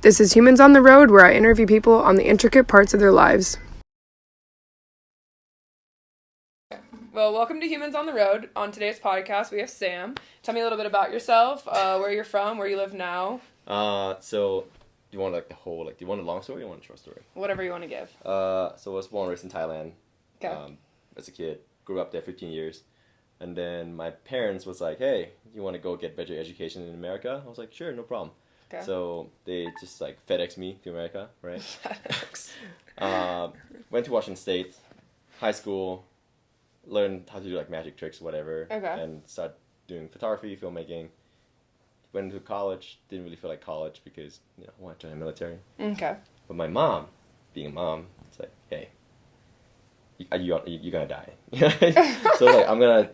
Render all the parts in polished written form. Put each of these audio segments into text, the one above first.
This is Humans on the Road, where I interview people on the intricate parts of their lives. Well, welcome to Humans on the Road. On today's podcast, we have Sam. Tell me a little bit about yourself, where you're from, where you live now. So do you want like the whole, do you want a long story or you want a short story? Whatever you want to give. So I was born and raised in Thailand. Okay. As a kid, grew up there 15 years. And then my parents was like, hey, you want to go get better education in America? I was like, sure, no problem. Okay. So they just like FedEx me to America, right? FedEx. Went to Washington State, high school, learned how to do like magic tricks, whatever. Okay. And started doing photography, filmmaking. Went to college, didn't really feel like college because, I wanted to join the military. Okay. But my mom, being a mom, it's like, hey, you're gonna die. So like, I'm gonna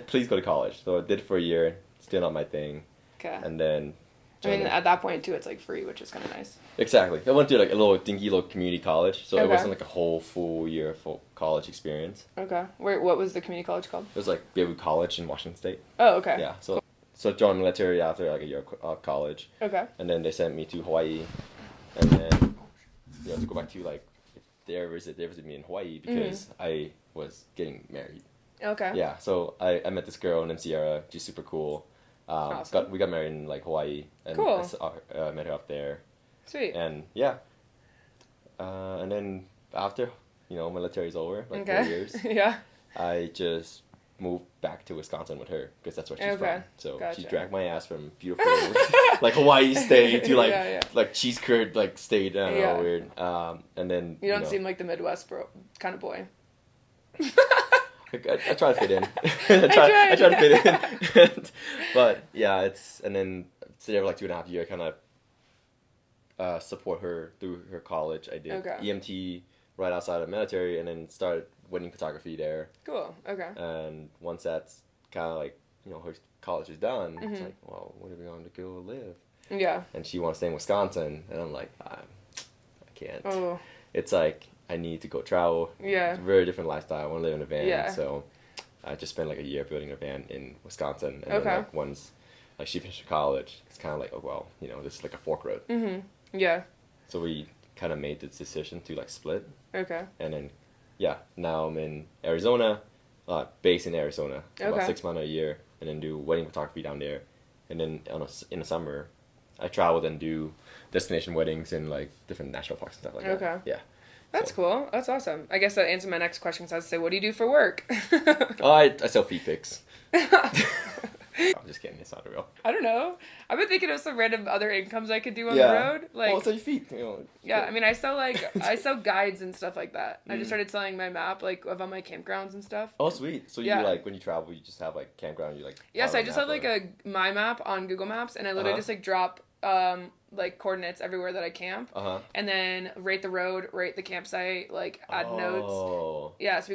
please go to college. So I did it for a year, still not my thing. Okay. And then at that point too, it's like free, which is kind of nice. Exactly. I went to like a little dinky little community college, so Okay. it wasn't like a whole full year full college experience. Okay. What was the community college called? It was like Beirut College in Washington State. Oh, okay. Yeah. So joined the military after like a year of college. Okay. And then they sent me to Hawaii, and then to go back to like if they ever visit me in Hawaii because I was getting married. Okay. Yeah. So I met this girl named Sierra. She's super cool. Awesome. We got married in like Hawaii, and Cool. I met her up there. Sweet. And yeah, and then after military's over, like 4 years, Yeah. I just moved back to Wisconsin with her because that's where she's Okay. from. So Gotcha. she dragged my ass from beautiful like Hawaii state to like like cheese curd like state. I don't know, weird. And then you don't seem like the Midwest kind of boy. I try to fit in. I try to fit in. But yeah, and then stayed there for like 2.5 years, kind of support her through her college. I did EMT right outside of the military, and then started wedding photography there. Cool. Okay. And once that's kind of like her college is done, it's like, well, where are we going to go live? Yeah. And she wants to stay in Wisconsin, and I'm like, I can't. Oh. It's like I need to go travel. Yeah. It's a very different lifestyle. I want to live in a van. Yeah. So I just spent like a year building a van in Wisconsin. And Okay. then like once she finished college, it's kind of like, oh, well, this is like a fork road. Mm-hmm. Yeah. So we kind of made the decision to like split. Okay. And then, now I'm in Arizona, based in Arizona, about 6 months a year, and then do wedding photography down there. And then in the summer, I travel and do destination weddings in like different national parks and stuff like that. Okay. Yeah. That's cool. That's awesome. I guess that answered my next question. So I was say, what do you do for work? I sell feet pics. I'm just kidding. It's not real. I don't know. I've been thinking of some random other incomes I could do on the road. Like, well, sell your feet. Yeah, I mean, I sell guides and stuff like that. I just started selling my map, like, of all my campgrounds and stuff. Oh, sweet. So you like when you travel, you just have like campground. You like. Yes, I just have like my map on Google Maps, and I literally just like drop like coordinates everywhere that I camp, and then rate the road, rate the campsite, like add notes. Yeah, so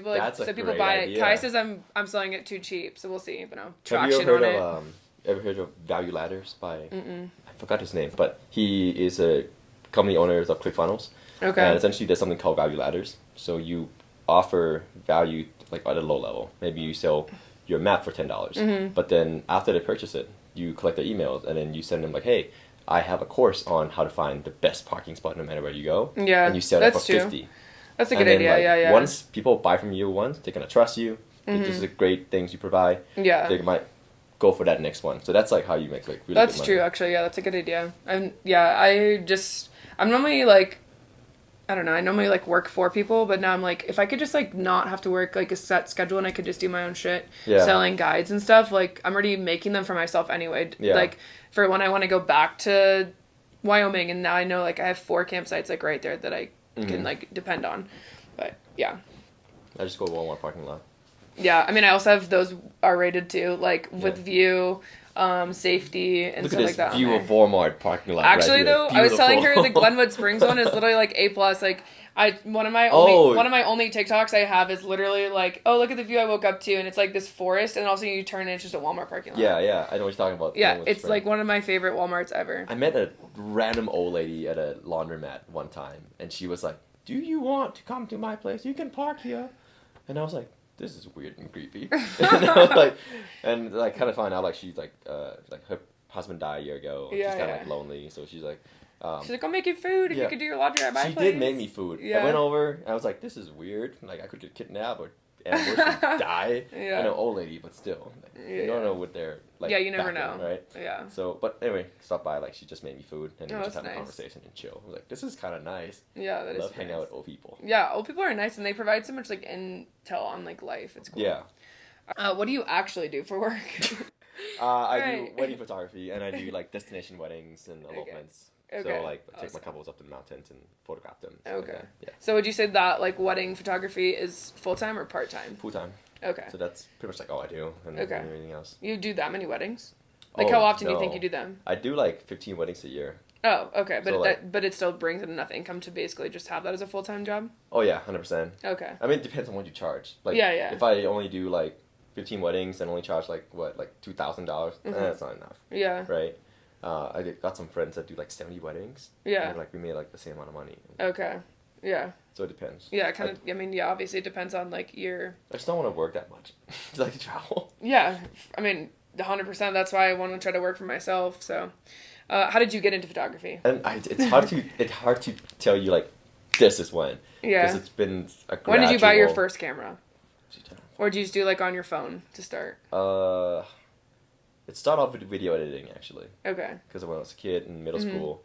people buy it. Kai says I'm selling it too cheap, so we'll see. But no traction on it. Ever heard of Value Ladders by? I forgot his name, but he is a company owner of ClickFunnels. Okay. And essentially, there's something called Value Ladders. So you offer value like at a low level. Maybe you sell your map for $10, but then after they purchase it, you collect their emails and then you send them like, hey, I have a course on how to find the best parking spot no matter where you go. Yeah, and you sell that for $50. That's a good idea. Yeah. Once people buy from you once, they're gonna trust you. This is the great things you provide. Yeah. They might go for that next one. So that's like how you make like really That's good money. true, actually. Yeah, that's a good idea. And I'm normally like, I don't know, I normally like work for people, but now I'm like, if I could just like not have to work like a set schedule and I could just do my own shit, selling guides and stuff, like I'm already making them for myself anyway. Yeah. Like for when I want to go back to Wyoming, and now I know like I have 4 campsites like right there that I can like depend on. But yeah. I just go to Walmart parking lot. Yeah, I mean, I also have those R-rated too, like with view, safety, and stuff like that. Look at this view of Walmart parking lot. Actually, right though, here. I was telling her the Glenwood Springs one is literally like A+. Like, one of my only TikToks I have is literally like, oh, look at the view I woke up to, and it's like this forest, and all of a sudden you turn and it's just a Walmart parking lot. Yeah, I know what you're talking about. Yeah, it's like one of my favorite Walmarts ever. I met a random old lady at a laundromat one time, and she was like, "Do you want to come to my place? You can park here." And I was like, this is weird and creepy. And I was like, kind of find out like she's like her husband died a year ago. Yeah, she's kind of like lonely, so she's like. She's like, I'll make you food if you could do your laundry at my place. She did make me food. Yeah. I went over, I was like, this is weird. Like, I could get kidnapped or ambushed and die. Yeah. I know, old lady, but still. Like, you don't know what they're, like, yeah, you never know. Right? Yeah. So, but anyway, stopped by, like, she just made me food, and we just that's have a nice. conversation and chill. I was like, this is kind of nice. Yeah, that I love is hanging out with old people. Yeah, old people are nice, and they provide so much, like, intel on, like, life. It's cool. Yeah. What do you actually do for work? I do wedding photography, and I do, like, destination weddings and elopements. Okay. So, like, I take my couples up to the mountains and photograph them. Okay. Like yeah. So would you say that, like, wedding photography is full-time or part-time? Full-time. Okay. So that's pretty much, like, all I do, and everything else. You do that many weddings? Like, how often do you think you do them? I do, like, 15 weddings a year. Oh, okay. But So, but it still brings in enough income to basically just have that as a full-time job? Oh, yeah, 100%. Okay. I mean, it depends on what you charge. Like, yeah. If I only do, like, 15 weddings and only charge, like, what, like, $2,000, that's not enough. Yeah. Right? I got some friends that do, like, 70 weddings. Yeah. And, like, we made, like, the same amount of money. Okay. Yeah. So it depends. Yeah, kind of. I mean, yeah, obviously it depends on, like, your... I just don't want to work that much. I just like to travel. Yeah. I mean, 100%. That's why I want to try to work for myself, so... how did you get into photography? And it's hard to tell you, like, this is when. Yeah. Because it's been a gradual... When did you buy your first camera? Or did you just do, like, on your phone to start? It started off with video editing, actually. Okay. Because when I was a kid in middle school,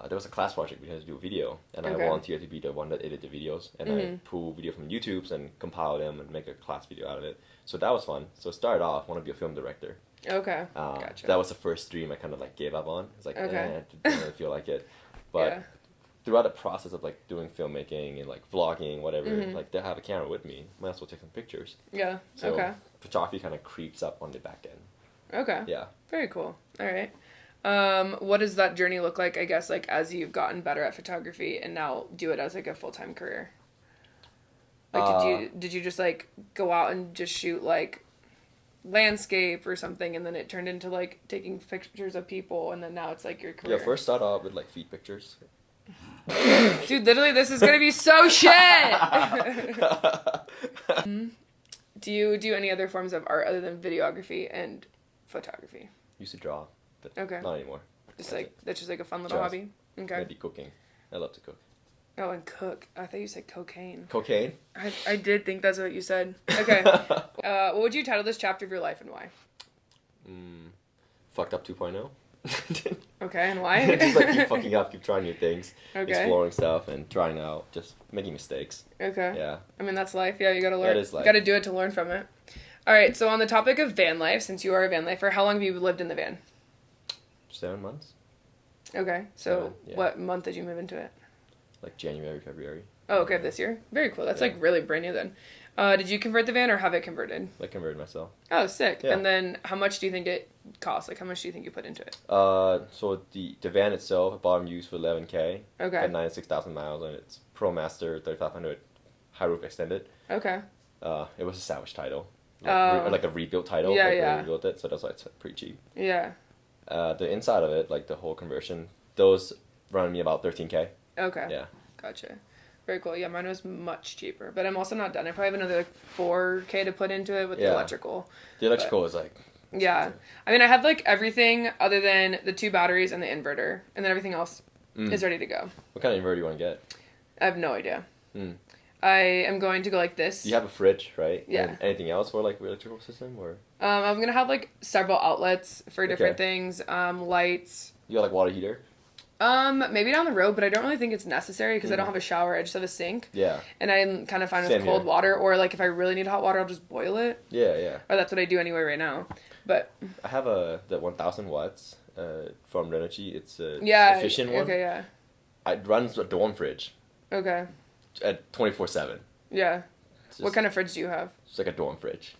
there was a class project we had to do a video, and I volunteered to be the one that edited the videos, and I pull video from YouTube's and compile them and make a class video out of it. So that was fun. So it started off, I want to be a film director. Okay, gotcha. That was the first dream I kind of like gave up on. It's like, I didn't really feel like it. But throughout the process of like doing filmmaking and like vlogging, whatever, like they have a camera with me, might as well take some pictures. Yeah. So photography kind of creeps up on the back end. Okay. Yeah. Very cool. All right. What does that journey look like, I guess, like as you've gotten better at photography and now do it as like a full-time career? Like did you just like go out and just shoot like landscape or something and then it turned into like taking pictures of people and then now it's like your career? Yeah, first started off with like feed pictures. Dude, literally this is gonna be so shit! Do you do any other forms of art other than videography and photography? Used to draw, but not anymore. Just that's just like a fun little hobby? Okay. Maybe cooking. I love to cook. Oh, and cook. I thought you said cocaine. Cocaine? I did think that's what you said. Okay. What would you title this chapter of your life and why? Fucked up 2.0. Okay, and why? Just like keep fucking up, keep trying new things, exploring stuff and trying out, just making mistakes. Okay. Yeah. I mean, that's life. Yeah, you gotta learn. That is life. You gotta do it to learn from it. All right, so on the topic of van life, since you are a van lifer, how long have you lived in the van? 7 months. Okay, so what month did you move into it? Like January, February. Oh, okay, this year? Very cool. That's like really brand new then. Did you convert the van or have it converted? I converted myself. Oh, sick. Yeah. And then how much do you think it costs? Like how much do you think you put into it? So the van itself, I bought and used for $11,000. Okay. Got 96,000 miles on it. It's Pro Master 3500 high roof extended. Okay. It was a salvage title. Like a rebuilt title. Yeah, like yeah. They rebuilt it, so that's why it's pretty cheap. Yeah. The inside of it, like the whole conversion, those run me about $13,000. Okay. Yeah. Gotcha. Very cool. Yeah, mine was much cheaper, but I'm also not done. I probably have another like $4,000 to put into it with the electrical. The electrical is like... Yeah. I mean, I have like everything other than the 2 batteries and the inverter, and then everything else is ready to go. What kind of inverter do you want to get? I have no idea. I am going to go like this. You have a fridge, right? Yeah. And anything else for like the electrical system, or? I'm gonna have like several outlets for different things. Lights. You got like water heater? Maybe down the road, but I don't really think it's necessary because I don't have a shower. I just have a sink. Yeah. And I'm kind of fine with cold water, or like if I really need hot water, I'll just boil it. Yeah, yeah. Or that's what I do anyway right now. But I have the 1,000 watts from Renogy. It's a efficient one. Okay, yeah. It runs a dorm fridge. Okay. At 24/7. Yeah. What kind of fridge do you have? It's like a dorm fridge.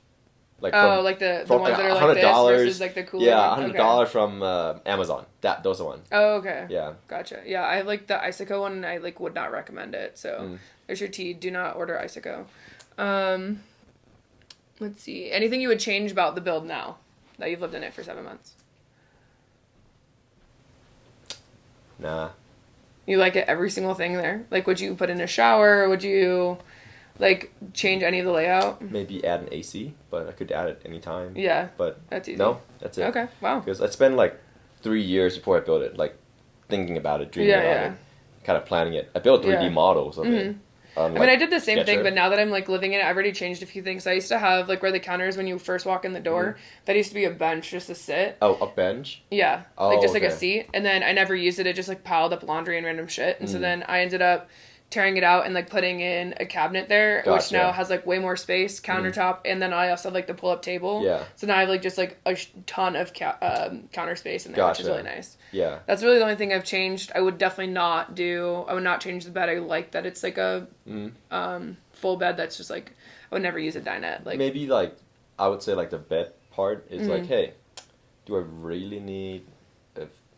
Like like the ones that are like this versus like the cooler. Yeah, $100 from Amazon. Those are the ones. Oh, okay. Yeah. Gotcha. Yeah, I have like the Isico one, and I like would not recommend it. So there's your tea. Do not order Isico. Let's see. Anything you would change about the build now that you've lived in it for 7 months? Nah. You like it every single thing there? Like, would you put in a shower? Would you like change any of the layout? Maybe add an AC, but I could add it anytime. Yeah. But that's easy. No, that's it. Okay. Wow. Because I spend like 3 years before I built it, like thinking about it, dreaming about it, kind of planning it. I built 3D models of it. I mean, I did the same thing, but now that I'm like living in it, I've already changed a few things. I used to have like where the counter is when you first walk in the door. That used to be a bench just to sit. Oh, a bench? Yeah, like just like a seat. And then I never used it. It just like piled up laundry and random shit. And so then I ended up tearing it out and like putting in a cabinet there, which now has like way more space, countertop, and then I also have like the pull up table. Yeah. So now I have like just like a ton of counter space in there, which is really nice. Yeah. That's really the only thing I've changed. I would definitely not change the bed. I like that it's like a full bed that's just like, I would never use a dinette. Like maybe like, I would say like the bed part is like, hey, do I really need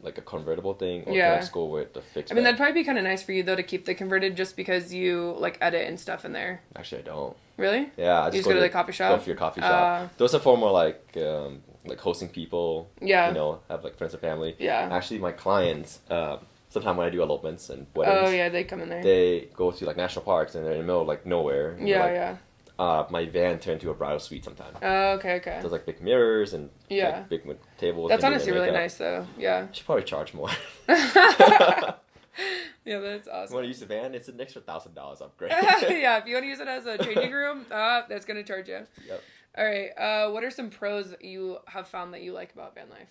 like a convertible thing, or can I just go with the fixed bed? I mean, that'd probably be kind of nice for you though to keep the converted, just because you like edit and stuff in there. Actually, I don't. Really? Yeah, I just go to the coffee shop. Go for your coffee shop. Those are for more like hosting people. Yeah. You know, have like friends and family. Yeah. Actually, my clients, sometimes when I do elopements and weddings. Oh yeah, they come in there. They go to like national parks and they're in the middle of like nowhere. My van turned into a bridal suite sometimes. Oh, okay. There's like big mirrors and like, big tables. That's honestly really nice though. Yeah. Should probably charge more. Yeah, that's awesome. You want to use the van? It's an extra $1,000 upgrade. Yeah, if you want to use it as a changing room, that's gonna charge you. Yep. All right. What are some pros that you have found that you like about van life?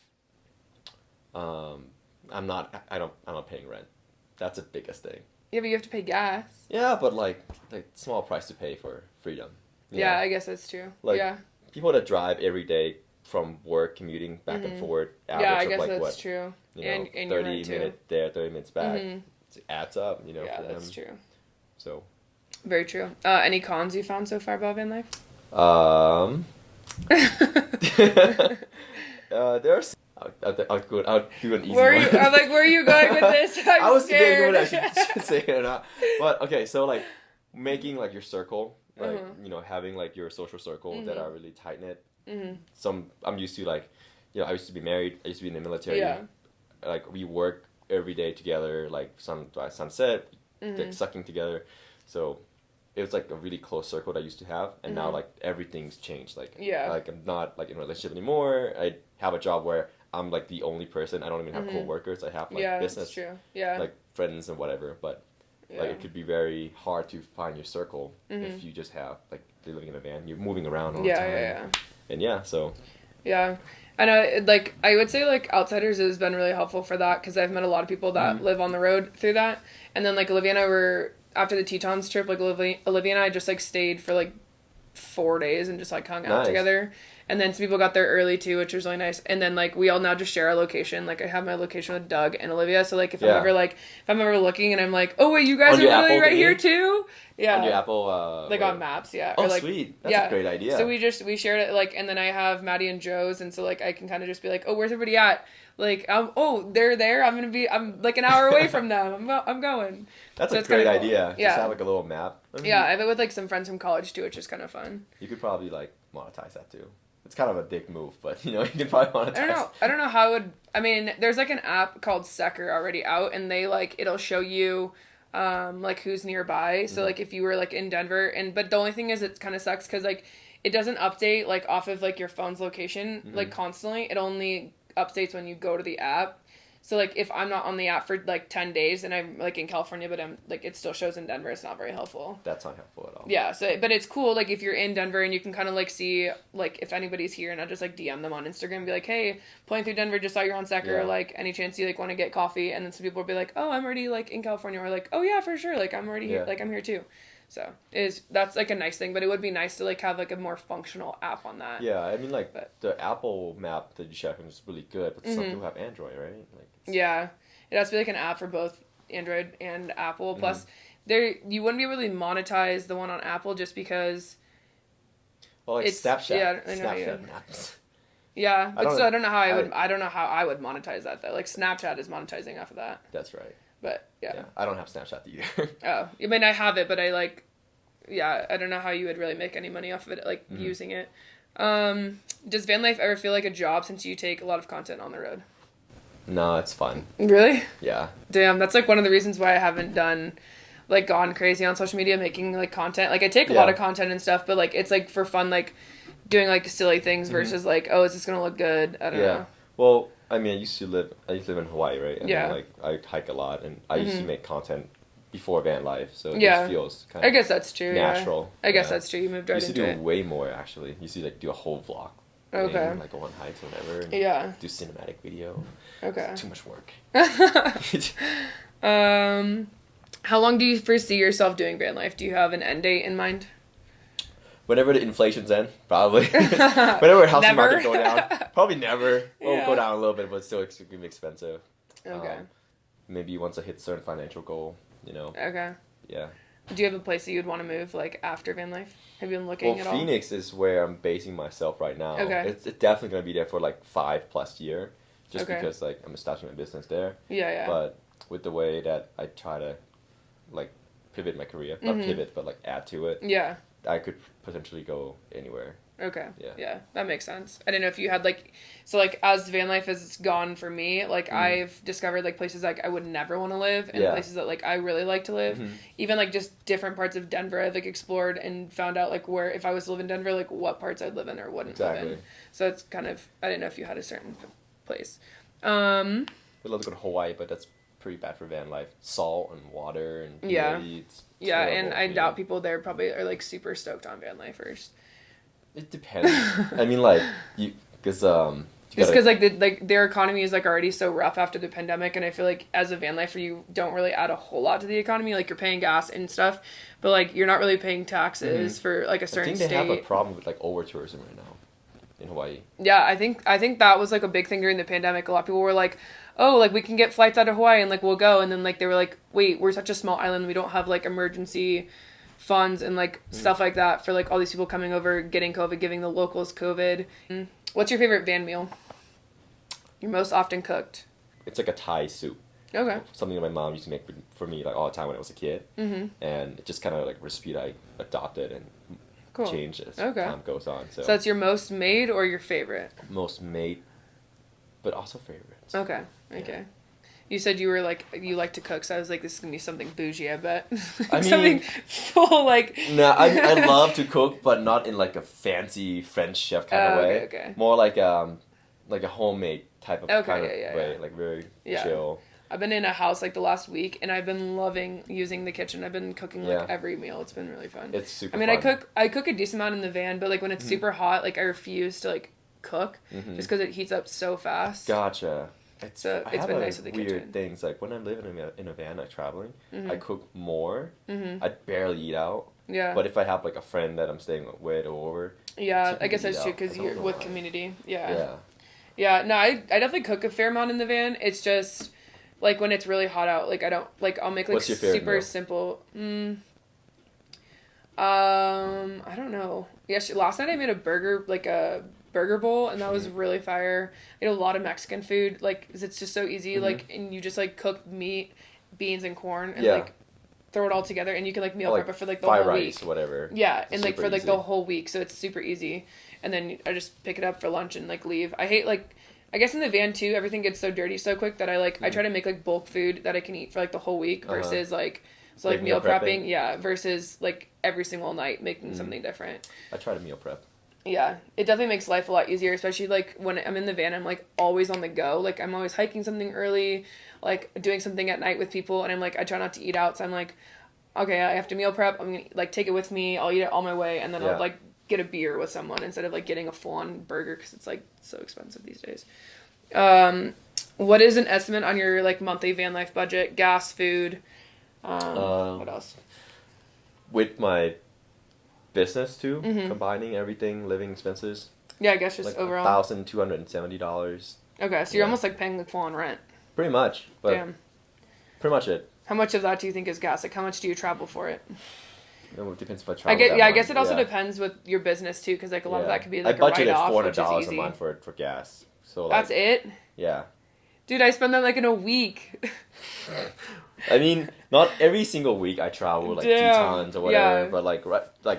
I'm not paying rent. That's the biggest thing. Yeah, but you have to pay gas. Yeah, but like small price to pay for freedom. Yeah, I guess that's true. Like, people that drive every day from work, commuting back and forth, average I guess of like that's what? True. You know, and 30 minutes there, 30 minutes back. It adds up, you know. Yeah, for that's them. true. So. Very true. Any cons you found so far about van life? There's. I'll do an easy one. Where are you going with this? I was scared. Debating what I should say it or not. But okay, so like making like your circle, like you know, having like your social circle that are really tight knit. I'm used to like, you know, I used to be married. I used to be in the military. Yeah. Like we work every day together, like sunset, like sucking together. So it was like a really close circle that I used to have, and now like everything's changed. Like like I'm not like in a relationship anymore. I have a job where I'm like the only person. I don't even have co-workers. I have like business, like friends and whatever. But like it could be very hard to find your circle if you just have like they're living in a van. You're moving around all the time. And so. Yeah. I know, like, I would say, like, Outsiders has been really helpful for that, because I've met a lot of people that live on the road through that. And then, like, Olivia and I were, after the Tetons trip, like, Olivia and I just, like, stayed for, like, 4 days and just, like, hung out together. And then some people got there early, too, which was really nice. And then, like, we all now just share our location. Like, I have my location with Doug and Olivia. So, like, if I'm ever looking and I'm like, oh, wait, you guys are really right here, too? Yeah. On your Apple, like, on Maps, yeah. Oh, or, like, sweet. That's a great idea. So we shared it, like, and then I have Maddie and Joe's, and so, like, I can kind of just be like, oh, where's everybody at? Like, they're there. I'm, like, an hour away from them. I'm going. That's a great idea. Cool. Just have, like, a little map. Yeah, I have it with, like, some friends from college, too, which is kind of fun. You could probably, like, monetize that, too. It's kind of a dick move, but, you know, you can probably monetize. I don't know how it would... I mean, there's, like, an app called Secker already out, and they, like, it'll show you, like, who's nearby. So, like, if you were, like, in Denver, but the only thing is it kind of sucks, because, like, it doesn't update, like, off of, like, your phone's location, like, constantly. It only updates when you go to the app. So, like, if I'm not on the app for, like, 10 days and I'm, like, in California, but I'm, like, it still shows in Denver, it's not very helpful. That's not helpful at all. Yeah, so, but it's cool, like, if you're in Denver and you can kind of, like, see, like, if anybody's here, and I'll just, like, DM them on Instagram and be like, hey, pulling through Denver, just saw you're on Secker, like, any chance you, like, want to get coffee? And then some people will be like, oh, I'm already, like, in California, or, like, oh, yeah, for sure, like, I'm already here, like, I'm here, too. So, that's, like, a nice thing, but it would be nice to, like, have, like, a more functional app on that. Yeah, I mean, like, the Apple map that you share is really good, but some people have Android, right? Like, yeah. It has to be, like, an app for both Android and Apple. Plus, you wouldn't be able to monetize the one on Apple just because... Well, like, Snapchat. Yeah, I know Snapchat maps. Yeah, but still, I don't know how I would monetize that, though. Like, Snapchat is monetizing off of that. That's right. But, yeah. I don't have Snapchat either. Oh. I mean, I have it, but I, like... Yeah, I don't know how you would really make any money off of it, like, using it. Does van life ever feel like a job since you take a lot of content on the road? No, it's fun. Really? Yeah. Damn, that's, like, one of the reasons why I haven't done, like, gone crazy on social media making, like, content. Like, I take a lot of content and stuff, but, like, it's, like, for fun, like, doing, like, silly things versus, like, oh, is this gonna look good? I don't know. Well, I mean, I used to live in Hawaii, right? And Yeah. then, like, I hike a lot, and I used to make content before van life, so it Yeah. just feels kind I of guess that's true. natural. Yeah. I guess that's true. You moved right used into to do it. way more, actually. Used to, like, do a whole vlog thing, Okay. like, go on hikes or whatever. And Yeah. do cinematic video. Okay. It's too much work. How long do you foresee yourself doing van life? Do you have an end date in mind? Whenever the inflation's in, probably. Whenever housing market go down, probably never. It'll go down a little bit, but still it's gonna be expensive. Okay. Maybe once I hit certain financial goal, you know. Okay. Yeah. Do you have a place that you'd want to move, like, after van life? Have you been looking at all? Well, Phoenix is where I'm basing myself right now. Okay. It's definitely gonna be there for like 5+ years, just Okay. because like I'm starting my business there. Yeah, yeah. But with the way that I try to, like, pivot my career, not pivot, but like add to it. Yeah. I could potentially go anywhere. Okay. Yeah. Yeah, that makes sense. I didn't know if you had, like, so, like, as van life has gone for me, like, I've discovered, like, places, like, I would never want to live and places that, like, I really like to live. Even, like, just different parts of Denver I've, like, explored and found out, like, where, if I was to live in Denver, like, what parts I'd live in or wouldn't live in. So it's kind of, I didn't know if you had a certain place. We'd love to go to Hawaii, but that's pretty bad for van life. Salt and water and humidity. It's terrible, and I doubt people there probably are, like, super stoked on van lifers. It depends. I mean, like, because just because like their economy is, like, already so rough after the pandemic, and I feel like as a van lifer you don't really add a whole lot to the economy. Like, you're paying gas and stuff, but, like, you're not really paying taxes for, like, a certain state. I think they have a problem with, like, over tourism right now in Hawaii. Yeah, I think that was, like, a big thing during the pandemic. A lot of people were like, oh, like, we can get flights out of Hawaii and, like, we'll go, and then, like, they were like, wait, we're such a small island, we don't have, like, emergency funds and, like, stuff like that for, like, all these people coming over, getting COVID, giving the locals COVID. What's your favorite van meal? Your most often cooked? It's like a Thai soup. Okay. Something that my mom used to make for me, like, all the time when I was a kid. And it just kind of, like, recipe that I adopted and changed as time goes on. So that's your most made or your favorite? Most made, but also favorites. Okay. Yeah. You said you were, like, you like to cook, so I was like, this is going to be something bougie, I bet. I mean, something full, like... No, I love to cook, but not in, like, a fancy French chef kind of way. Okay. More like a homemade type of way. Like, very chill. I've been in a house, like, the last week, and I've been loving using the kitchen. I've been cooking, like, every meal. It's been really fun. It's super fun. I cook a decent amount in the van, but, like, when it's super hot, like, I refuse to, like, cook just because it heats up so fast. Gotcha. It's been nice with the kitchen. Weird things, like, when I'm living in a van, like, traveling, I cook more. I barely eat out. Yeah. But if I have, like, a friend that I'm staying with or over... Yeah, I guess that's true, because you're with community. Yeah. Yeah, no, I definitely cook a fair amount in the van. It's just, like, when it's really hot out, like, I don't, like, I'll make, like, What's your favorite super meal? simple. I don't know. Last night I made a burger bowl, and that was really fire. I ate a lot of Mexican food, like, 'cause it's just so easy, like, and you just, like, cook meat, beans, and corn, and like, throw it all together, and you can, like, meal prep it for, like, the whole rice, week. Whatever. Yeah, and, like, for, like, easy. the whole week, so it's super easy. And then I just pick it up for lunch and, like, leave. I hate, like, I guess in the van, too, everything gets so dirty so quick that I try to make, like, bulk food that I can eat for, like, the whole week versus, like, so, like, meal prepping, versus, like, every single night making something different. I try to meal prep. Yeah, it definitely makes life a lot easier, especially, like, when I'm in the van, I'm, like, always on the go. Like, I'm always hiking something early, like, doing something at night with people, and I'm, like, I try not to eat out, so I'm, like, okay, I have to meal prep, I'm gonna, like, take it with me, I'll eat it on my way, and then I'll, like, get a beer with someone instead of, like, getting a full-on burger, because it's, like, so expensive these days. What is an estimate on your, like, monthly van life budget? Gas, food, what else? With my business too, combining everything, living expenses. Yeah, I guess just like overall. $1,270. Okay, so you're almost like paying like full on rent. Pretty much, but pretty much it. How much of that do you think is gas? Like, how much do you travel for it? It depends if I travel. I guess it also depends with your business too, because like a lot of that could be like a write-off, which is easy. I budgeted $400 a month for gas. So that's it. Yeah. Dude, I spend that like in a week. I mean, not every single week I travel like 2 tons or whatever, but like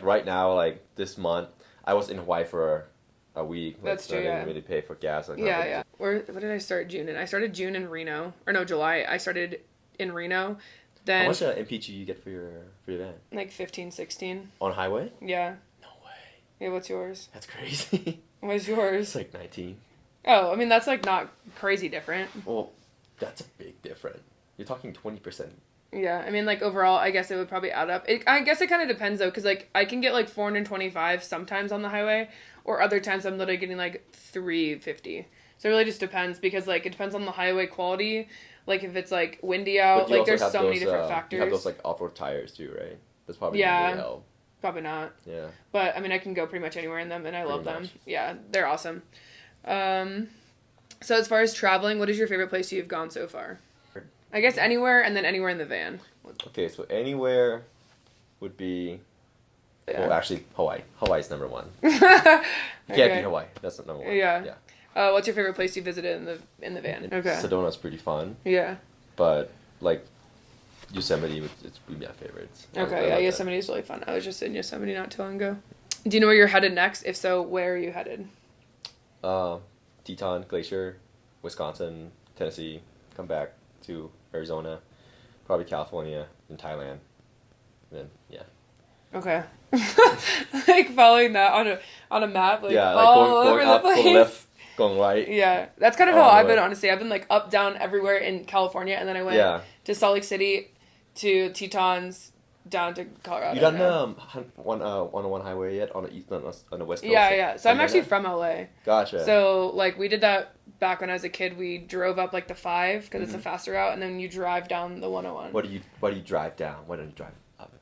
right now, like this month, I was in Hawaii for a week. That's true. I didn't really pay for gas. What did I start June in? I started June in Reno, or no, July. I started in Reno. Then how much MPG you get for your van? Like 15, 16. On highway? Yeah. No way. Yeah, what's yours? That's crazy. What's yours? It's like 19. Oh, I mean, that's, like, not crazy different. Well, that's a big difference. You're talking 20%. Yeah, I mean, like, overall, I guess it would probably add up. I guess it kind of depends, though, because, like, I can get, like, 425 sometimes on the highway, or other times I'm literally getting, like, 350. So it really just depends, because, like, it depends on the highway quality. Like, if it's, like, windy out, like, there's so many different factors. You have those, like, off-road tires, too, right? That's probably really help. Probably not. Yeah. But, I mean, I can go pretty much anywhere in them, and I love them. Yeah, they're awesome. So as far as traveling, what is your favorite place you've gone so far? I guess anywhere, and then anywhere in the van. Okay, so anywhere would be... Yeah. Well, actually, Hawaii. Hawaii's number one. You can't beat Hawaii. That's number one. Yeah. What's your favorite place you visited in the van? Okay. Sedona's pretty fun. Yeah. But, like, Yosemite would be my favorites. Okay, Yosemite is really fun. I was just in Yosemite not too long ago. Do you know where you're headed next? If so, where are you headed? Teton Glacier, Wisconsin, Tennessee, come back to Arizona, probably California, and Thailand. And then, yeah. Okay. Like following that on a map, like yeah, like going up, the place. going left, going right. Yeah, that's kind of how I've been, honestly. I've been like up, down, everywhere in California, and then I went to Salt Lake City, to Tetons, down to Colorado. You done 101 highway yet on the west coast? Yeah. So I'm actually from LA. Gotcha. So like we did that back when I was a kid. We drove up like the 5 because it's a faster route, and then you drive down the 101. Why do you drive down? Why don't you drive up?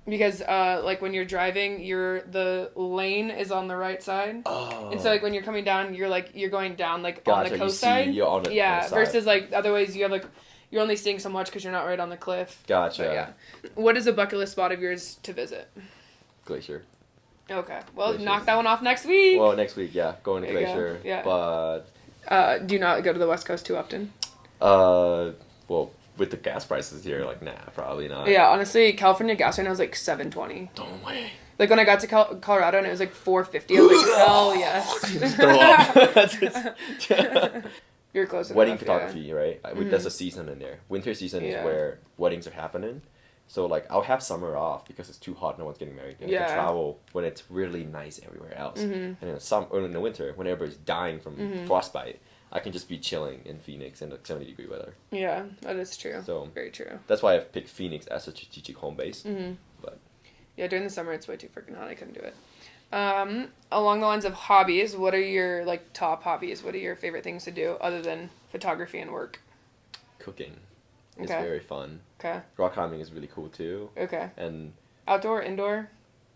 Because like when you're driving, the lane is on the right side. Oh. And so like when you're coming down, you're going down like on the coast side. You're on the side. Versus like otherwise you have like you're only seeing so much because you're not right on the cliff. Gotcha. But, yeah. What is a bucket list spot of yours to visit? Glacier. Okay. Well, knock that one off next week. Well, next week, yeah, going to Glacier. Yeah. But do you not go to the West Coast too often? Well, with the gas prices here, like, nah, probably not. Yeah, honestly, California gas right now is like $7.20. No way. Like when I got to Colorado and it was like $4.50, I was like, hell yes. Just throw up. You're close enough. Wedding photography, right? There's a season in there. Winter season is where weddings are happening. So, like, I'll have summer off because it's too hot, no one's getting married. And I can travel when it's really nice everywhere else. And in the winter, when everybody's dying from frostbite, I can just be chilling in Phoenix in like 70-degree weather. Yeah, that is true. So very true. That's why I've picked Phoenix as a strategic home base. But yeah, during the summer it's way too freaking hot. I couldn't do it. Along the lines of hobbies, what are your like top hobbies? What are your favorite things to do other than photography and work? Cooking is very fun. Okay. Rock climbing is really cool too. Okay. And outdoor, indoor?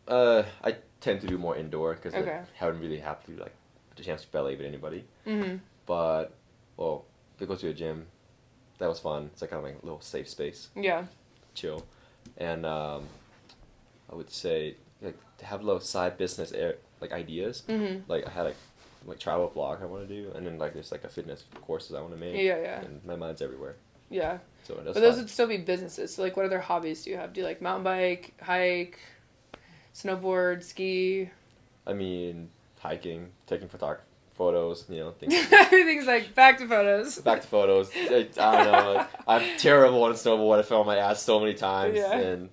I tend to do more indoor because I haven't really had to like the chance to ballet with anybody. But well, to go to a gym, that was fun. It's like kind of like a little safe space. Yeah. Chill, and I would say like to have little side business like ideas. Like I had like travel blog I want to do, and then like there's like a fitness courses I want to make. Yeah. And my mind's everywhere. Yeah. So but those would still be businesses. So like, what other hobbies do you have? Do you like mountain bike, hike, snowboard, ski? I mean, hiking, taking photos, things. Everything's like back to photos. Back to photos. I don't know. I'm terrible on snowboard. I fell on my ass so many times. Yeah. And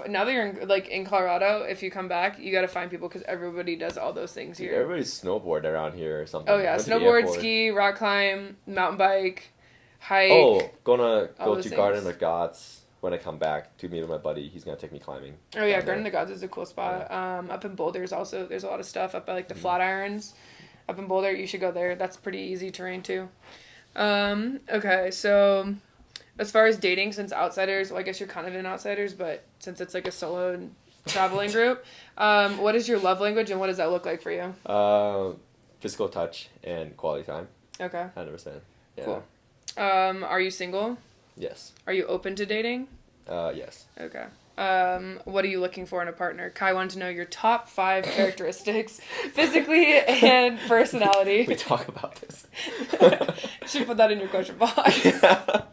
now that you're in Colorado, if you come back, you got to find people because everybody does all those things here. Everybody's snowboard around here or something. Oh yeah, snowboard, ski, rock climb, mountain bike, hike. Oh, gonna go to Garden of Gods when I come back to meet with my buddy. He's gonna take me climbing. Oh yeah, Garden of Gods is a cool spot. Yeah. Up in Boulder also, there's a lot of stuff up by like the Flatirons. Up in Boulder, you should go there. That's pretty easy terrain too. Okay, so as far as dating, since Outsiders, well, I guess you're kind of in Outsiders, but since it's like a solo traveling group, what is your love language and what does that look like for you? Physical touch and quality time. Okay. 100%. Yeah. Cool. Are you single? Yes. Are you open to dating? Yes. Okay. What are you looking for in a partner? Kai wanted to know your top 5 characteristics, physically and personality. We talk about this. Should put that in your question box. Yeah.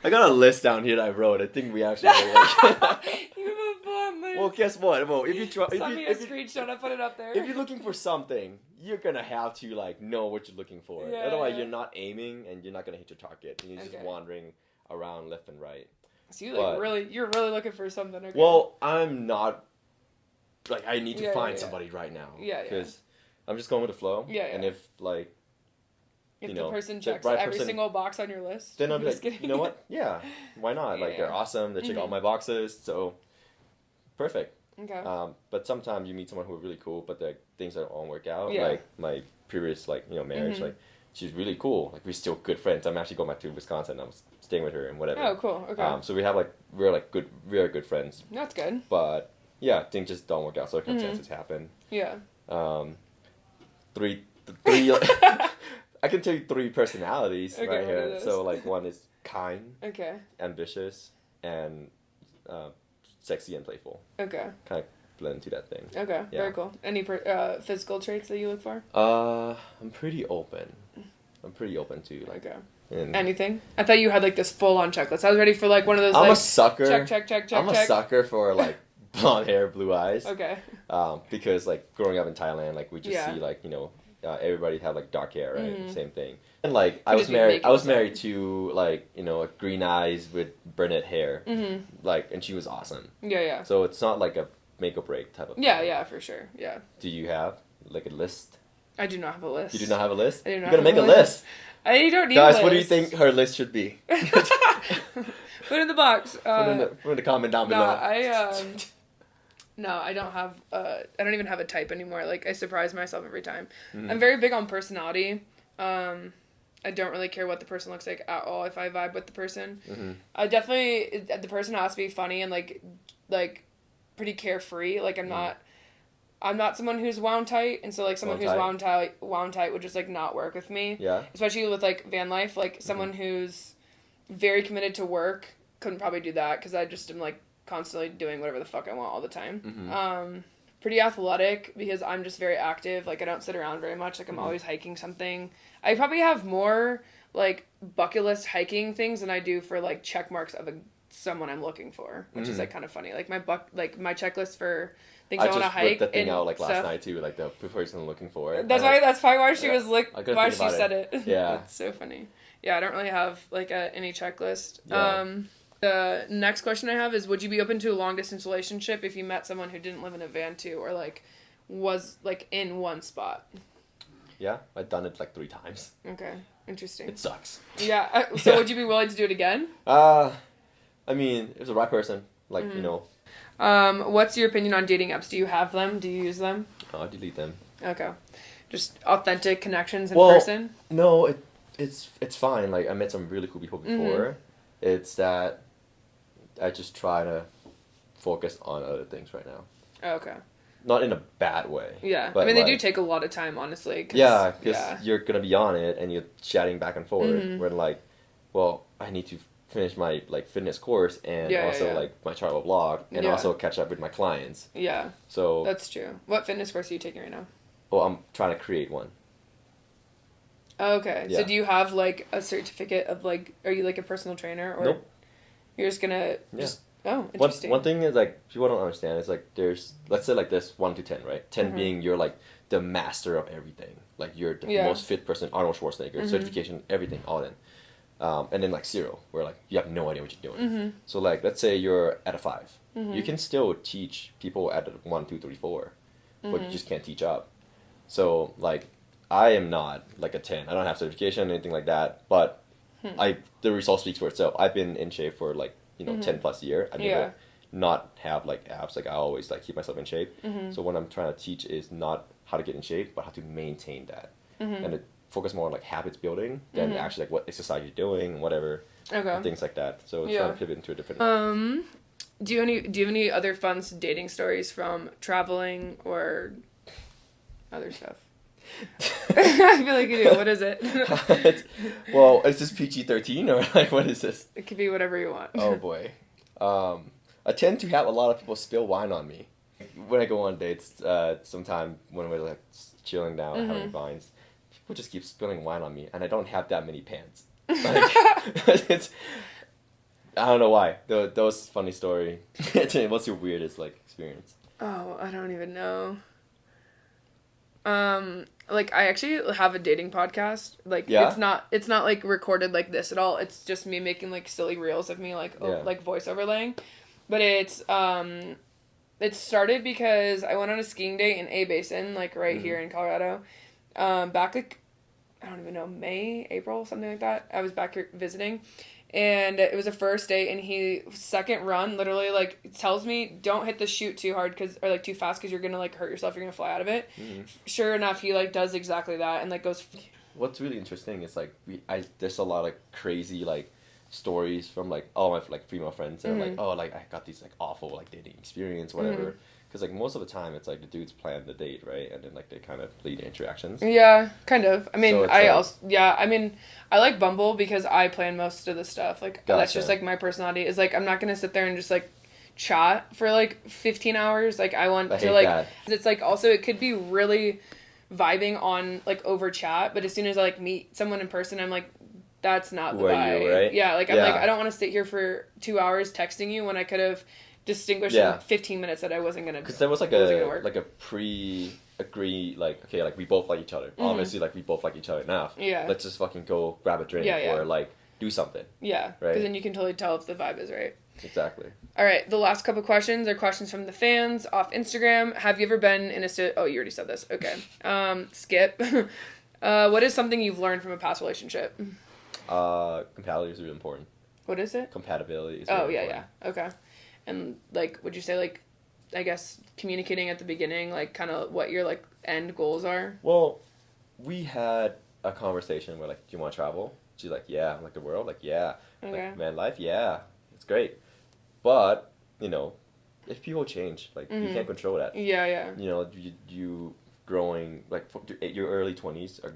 I got a list down here that I wrote. I think we actually wrote like... You have a fun list. Well, guess what? Well, if you try... Send me a screenshot, I'll put it up there. If you're looking for something, you're gonna have to like know what you're looking for. Yeah, otherwise, you're not aiming and you're not gonna hit your target. And you're just wandering around left and right. So you're really looking for something. Okay. Well, I'm not. Like I need to find somebody right now. Yeah. Because I'm just going with the flow. Yeah. And if like If the person checks every single box on your list. Then I'll be like, kidding. You know what? Yeah, why not? Like, they're awesome. They check all my boxes. So, perfect. Okay. But sometimes you meet someone who are really cool, but the things that don't work out. Yeah. Like, my previous, marriage, she's really cool. Like, we're still good friends. I'm actually going back to Wisconsin. I'm staying with her and whatever. Oh, cool. Okay. So we have, we're very good friends. That's good. But, yeah, things just don't work out. Circumstances happen. Yeah. Three I can tell you 3 personalities right here. So, one is kind, ambitious, and sexy and playful. Okay. Kind of blend into that thing. Okay, very cool. Any physical traits that you look for? I'm pretty open. I'm pretty open to, anything? I thought you had, this full-on checklist. I was ready for, one of those, I'm a sucker. Check. I'm a sucker for, blonde hair, blue eyes. Okay. Because, growing up in Thailand, we just see, everybody have dark hair, right? Same thing. And I was married to green eyes with brunette hair. And she was awesome. Yeah. So it's not a make or break type of thing. Yeah, for sure. Yeah. Do you have a list? I do not have a list. You do not have a list? I do not. You're gonna make a list. I don't need Guys, a list. what do you think her list should be? Put it in the box. Put in the comment down below. No, I don't have. I don't even have a type anymore. I surprise myself every time. I'm very big on personality. I don't really care what the person looks like at all. If I vibe with the person, I definitely the person has to be funny and pretty carefree. I'm not someone who's wound tight, and so someone who's wound tight would just not work with me. Yeah. Especially with van life, someone who's very committed to work couldn't probably do that because I just am constantly doing whatever the fuck I want all the time. Pretty athletic because I'm just very active. I don't sit around very much. I'm always hiking something. I probably have more bucket list hiking things than I do for check marks of someone I'm looking for, which is kind of funny. My checklist for things I want to hike. I just ripped that thing out last night too, the person I'm looking for. That's probably why she was why she said it. Yeah. It's so funny. Yeah, I don't really have any checklist. Yeah. The next question I have is, would you be open to a long distance relationship if you met someone who didn't live in a van too, or was in one spot? Yeah, I've done it 3 times. Okay, interesting. It sucks. Yeah, so would you be willing to do it again? I mean, if it's the right person, What's your opinion on dating apps? Do you have them? Do you use them? I delete them. Okay, just authentic connections in person. No, it's fine. I met some really cool people before. It's that I just try to focus on other things right now. Oh, okay. Not in a bad way. Yeah. But they do take a lot of time, honestly. Because you're going to be on it and you're chatting back and forth. When I need to finish my fitness course and my travel blog and also catch up with my clients. Yeah. So that's true. What fitness course are you taking right now? Well, I'm trying to create one. Okay. Yeah. So do you have a certificate of are you a personal trainer or Nope. You're just gonna just Oh, interesting. One thing is people don't understand is there's, let's say this 1 to 10, right? 10 being you're the master of everything. You're the most fit person, Arnold Schwarzenegger, certification, everything, all in. And then 0, where you have no idea what you're doing. So let's say you're at a 5. You can still teach people at a 1, 2, 3, 4, but you just can't teach up. So I am not a 10. I don't have certification, anything like that, but the result speaks for itself. I've been in shape for 10 plus year. I never not have abs. I always keep myself in shape. So what I'm trying to teach is not how to get in shape, but how to maintain that. And to focus more on habits building than actually what exercise you're doing and whatever. And things like that. So trying to pivot into a different do you have any other fun dating stories from traveling or other stuff? I feel like you do. What is it? Well, is this PG-13 or what is this? It could be whatever you want. Oh boy. I tend to have a lot of people spill wine on me. When I go on dates, sometime when we're chilling down, having vines, people just keep spilling wine on me, and I don't have that many pants. It's, I don't know why. That was a funny story. What's your weirdest experience? Oh, I don't even know. I actually have a dating podcast. It's not recorded like this at all. It's just me making silly reels of me voice overlaying. But it's it started because I went on a skiing day in A Basin, right here in Colorado. Back I don't even know, May, April, something like that. I was back here visiting. And it was a first date, and he, second run, literally, like, tells me, don't hit the chute too hard, or, like, too fast, because you're going to, like, hurt yourself, you're going to fly out of it. Mm-hmm. Sure enough, he, like, does exactly that, and, like, goes... What's really interesting is, like, there's a lot of crazy, like, stories from, like, all my, like, female friends that are, like, oh, like, I got these, like, awful, like, dating experience, whatever. Because, like, most of the time, it's, like, the dudes plan the date, right? And then, like, they kind of lead interactions. Yeah, kind of. I mean, so I mean, I like Bumble because I plan most of the stuff. Like, gotcha. That's just, like, my personality. Is, like, I'm not going to sit there and just, like, chat for, like, 15 hours. Like, I want to, like... That. It's, like, also, it could be really vibing on, like, over chat. But as soon as I, like, meet someone in person, I'm, like... That's not the vibe. You, right? Yeah, like, I'm like, I don't want to sit here for 2 hours texting you when I could have distinguished in 15 minutes that I wasn't going to... Because there was, like, a pre-agree, like, okay, like, we both like each other. Obviously, like, we both like each other enough. Yeah. Let's just fucking go grab a drink or, like, do something. Yeah. Right? Because then you can totally tell if the vibe is right. Exactly. All right, the last couple questions are questions from the fans off Instagram. Have you ever been in a... Oh, you already said this. Okay. Skip. What is something you've learned from a past relationship? Compatibility is really important. What is it? Compatibility is really important. Yeah. Okay. And, like, would you say, like, I guess communicating at the beginning, like, kind of what your, like, end goals are? Well, we had a conversation where, like, do you want to travel? She's like, yeah. I'm like, the world? Like, yeah. Okay. Like, van life? Yeah. It's great. But, you know, if people change, like, you can't control that. Yeah. You know, you growing, like, your early 20s are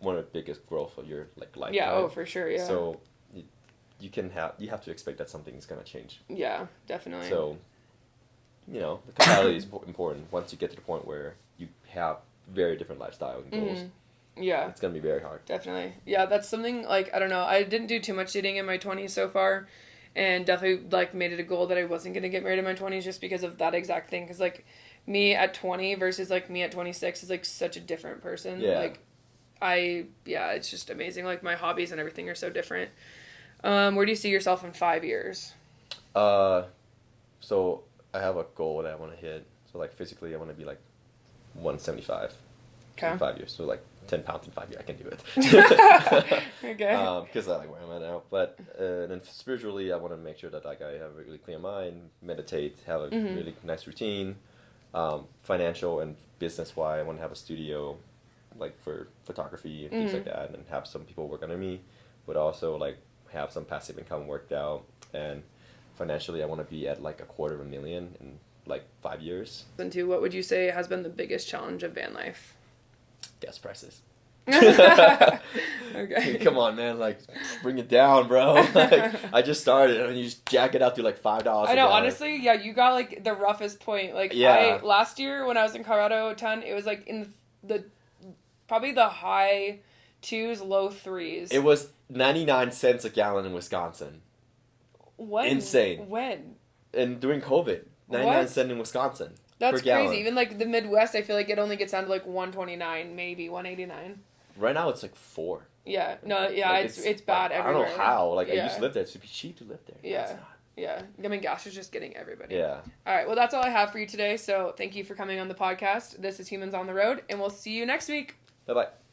one of the biggest growth of your, like, lifetime. Yeah, for sure, yeah. So you have to expect that something is going to change. Yeah, definitely. So, you know, the compatibility is important. Once you get to the point where you have very different lifestyle and goals, yeah, it's going to be very hard. Definitely. Yeah, that's something, like, I don't know, I didn't do too much dating in my 20s so far, and definitely, like, made it a goal that I wasn't going to get married in my 20s just because of that exact thing, because, like, me at 20 versus, like, me at 26 is, like, such a different person. Yeah. Like, it's just amazing. Like, my hobbies and everything are so different. Where do you see yourself in 5 years? So I have a goal that I want to hit. So, like, physically, I want to be, like, 175 in 5 years. So, like, 10 pounds in 5 years. I can do it. Okay. Because I like where I'm at now. But then spiritually, I want to make sure that, like, I have a really clear mind, meditate, have a really nice routine. Financial and business-wise, I want to have a studio, like, for photography and things like that, and have some people work under me, but also, like, have some passive income worked out. And financially, I want to be at, like, $250,000 in, like, 5 years. And two, what would you say has been the biggest challenge of van life? Gas prices. Okay. Come on, man. Like, bring it down, bro. Like, I just started, and you just jack it up to, like, $5. I know, honestly, yeah, you got, like, the roughest point. Like, last year when I was in Colorado a ton, it was, like, in the probably the high 2s, low 3s. It was 99 cents a gallon in Wisconsin. What? Insane. When? And during COVID, 99 cents in Wisconsin. That's crazy. Gallon. Even, like, the Midwest, I feel like it only gets down to, like, 129, maybe 189. Right now, it's, like, 4. Yeah. No, yeah, like, it's bad everywhere. I don't know how. Like, I used to live there. It's to be cheap to live there. Yeah. It's not. Yeah. I mean, gas is just getting everybody. Yeah. All right. Well, that's all I have for you today. So thank you for coming on the podcast. This is Humans on the Road, and we'll see you next week. Bye-bye.